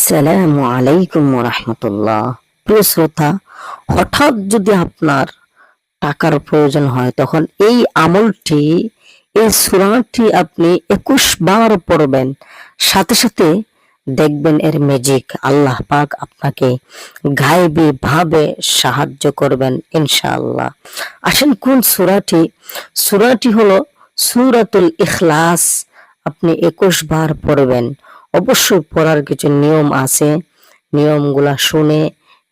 আসসালামু আলাইকুম রাহমাতুল্লাহ। প্রিয় শ্রোতা, হঠাৎ যদি আপনার টাকার প্রয়োজন হয় তখন এই আমলটি, এই সূরাটি আপনি 21 বার পড়বেন, সাথে সাথে দেখবেন এর ম্যাজিক। আল্লাহ পাক আপনাকে গায়েবী ভাবে সাহায্য করবেন ইনশাআল্লাহ। আসেন কোন সূরাটি? সূরাটি হলো সূরাতুল ইখলাস। আপনি 21 বার পড়বেন। অবশ্যই পড়ার কিছু নিয়ম আছে, নিয়মগুলা শুনে,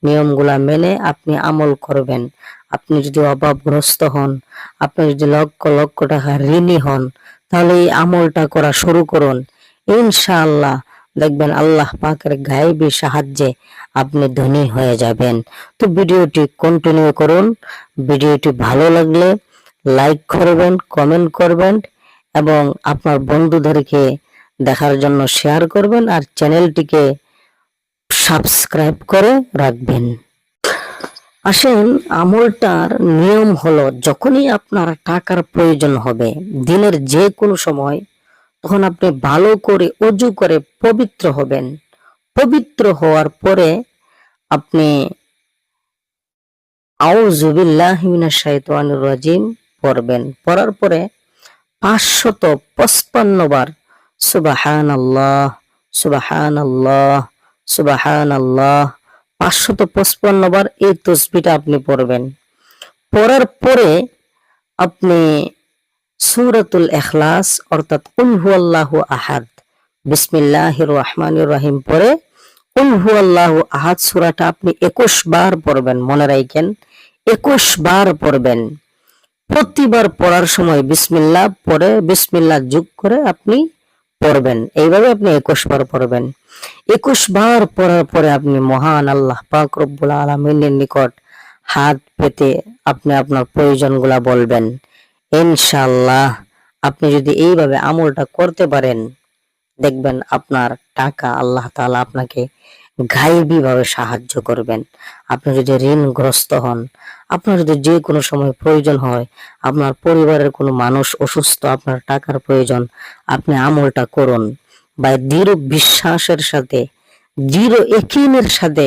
নিয়মগুলা মেনে আপনি আমল করবেন। আপনি যদি অভাবগ্রস্ত হন, আপনি যদি লক্ষ লক্ষ টাকা ঋণী হন, তাহলে এই আমলটা করা শুরু করুন। ইনশাআল্লাহ দেখবেন আল্লাহ পাকের গায়েবী সাহায্যে আপনি ধনী হয়ে যাবেন। তো ভিডিওটি কন্টিনিউ করুন। ভিডিওটি ভালো লাগলে লাইক করবেন, কমেন্ট করবেন এবং আপনার বন্ধুদেরকে দেখার জন্য শেয়ার করবেন আর চ্যানেলটিকে সাবস্ক্রাইব করে রাখবেন। আসেন, আমলটার নিয়ম হলো, যখনই আপনার টাকার প্রয়োজন হবে দিনের যে কোনো সময়, তখন আপনি ভালো করে ওযু করে পবিত্র হবেন। পবিত্র হওয়ার পরে আপনি আউযু বিল্লাহি মিনাশ শাইতানির রাজিম পড়বেন। পড়ার পরে 555 বার সুবহানাল্লাহ সুবহানাল্লাহ সুবহানাল্লাহ 555 বার এই তাসবিহটা আপনি পড়বেন। পড়ার পরে আপনি সূরাতুল ইখলাস অর্থাৎ কুল হুয়াল্লাহু আহাদ, বিসমিল্লাহির রহমানির রহিম পড়ে কুল হুয়াল্লাহু আহাদ সূরাটা আপনি 21 বার পড়বেন। মনে রাখেন, 21 বার পড়বেন। প্রতিবার পড়ার সময় বিসমিল্লাহ পড়ে বিসমিল্লাহ যোগ করে আপনি পড়বেন। এইভাবে আপনি 21 বার পড়বেন। 21 বার পড়ার পরে আপনি মহান আল্লাহ পাক রব্বুল আলামিনের নিকট হাত পেতে আপনি আপনার প্রয়োজনগুলা বলবেন। ইনশাআল্লাহ আপনি যদি এইভাবে আমলটা করতে পারেন, দেখবেন আপনার টাকা আল্লাহ তাআলা আপনাকে গায়েবী ভাবে সাহায্য করবেন। আপনি যদি ঋণগ্রস্ত হন, আপনার যদি যে কোনো সময় প্রয়োজন হয়, আপনার পরিবারের কোনো মানুষ অসুস্থ, আপনার টাকার প্রয়োজন, আপনি আমলটা করুন। বা দৃঢ় বিশ্বাসের সাথে, দৃঢ় ইয়াকিনের সাথে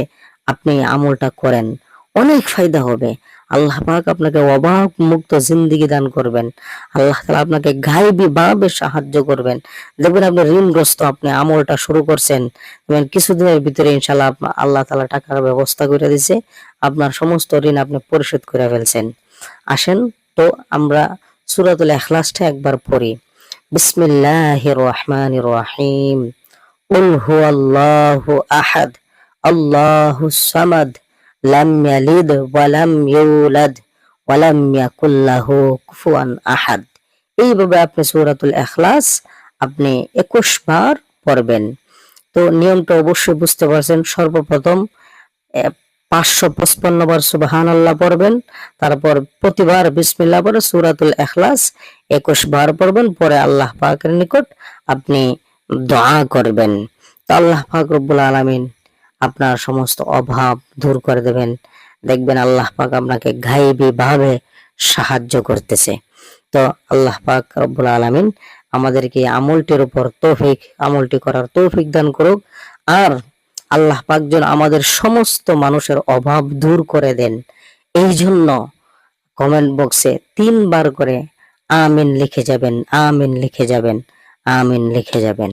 আপনি আমলটা করেন, অনেক ফায়দা হবে। আল্লাহ পাক আপনাকে অভাব মুক্ত জিন্দেগি দান করবেন। আল্লাহ তাআলা আপনাকে গায়েবী ভাবে সাহায্য করবেন। দেখবেন আপনি ঋণগ্রস্ত, আপনি আমলটা শুরু করছেন, এবং কিছুদিনের ভিতরে ইনশাআল্লাহ আল্লাহ তাআলা টাকার ব্যবস্থা করে দিয়েছে, আপনার সমস্ত ঋণ আপনি পরিশোধ করে ফেলছেন। আসেন তো আমরা সূরাতুল ইখলাসটা একবার পড়ি। বিসমিল্লাহির রহমানির রহিম। কুল হুয়াল্লাহু আহাদ আল্লাহুস সামাদ লাম ইয়ালিদ ওয়া লাম ইউলাদ ওয়া লাম ইয়াকুল লাহু কুফুয়ান আহাদ। এইভাবে আপনি সূরাতুল ইখলাস আপনি 21 বার পড়বেন। তো নিয়মটা অবশ্যই বুঝতে পারছেন। সর্বপ্রথম 555 বার সুবহানাল্লাহ পড়বেন, তারপর প্রতিবার বিসমিল্লাহ পড়ে সূরাতুল ইখলাস 21 বার পড়বেন। পরে আল্লাহ পাকের নিকট আপনি দোয়া করবেন। তো আল্লাহ পাক রব্বুল আলামিন আপনার সমস্ত অভাব দূর করে দেবেন। দেখবেন আল্লাহ পাক আপনাকে গায়েবী ভাবে সাহায্য করতেছে। তো আল্লাহ পাক রব্বুল আলামিন আমাদেরকে আমলটির উপর তৌফিক, আমলটি করার তৌফিক দান করুক। আর আল্লাহ পাক যেন আমাদের সমস্ত মানুষের অভাব দূর করে দেন। এই জন্য কমেন্ট বক্সে 3 বার করে আমিন লিখে যাবেন, আমিন লিখে যাবেন, আমিন লিখে যাবেন।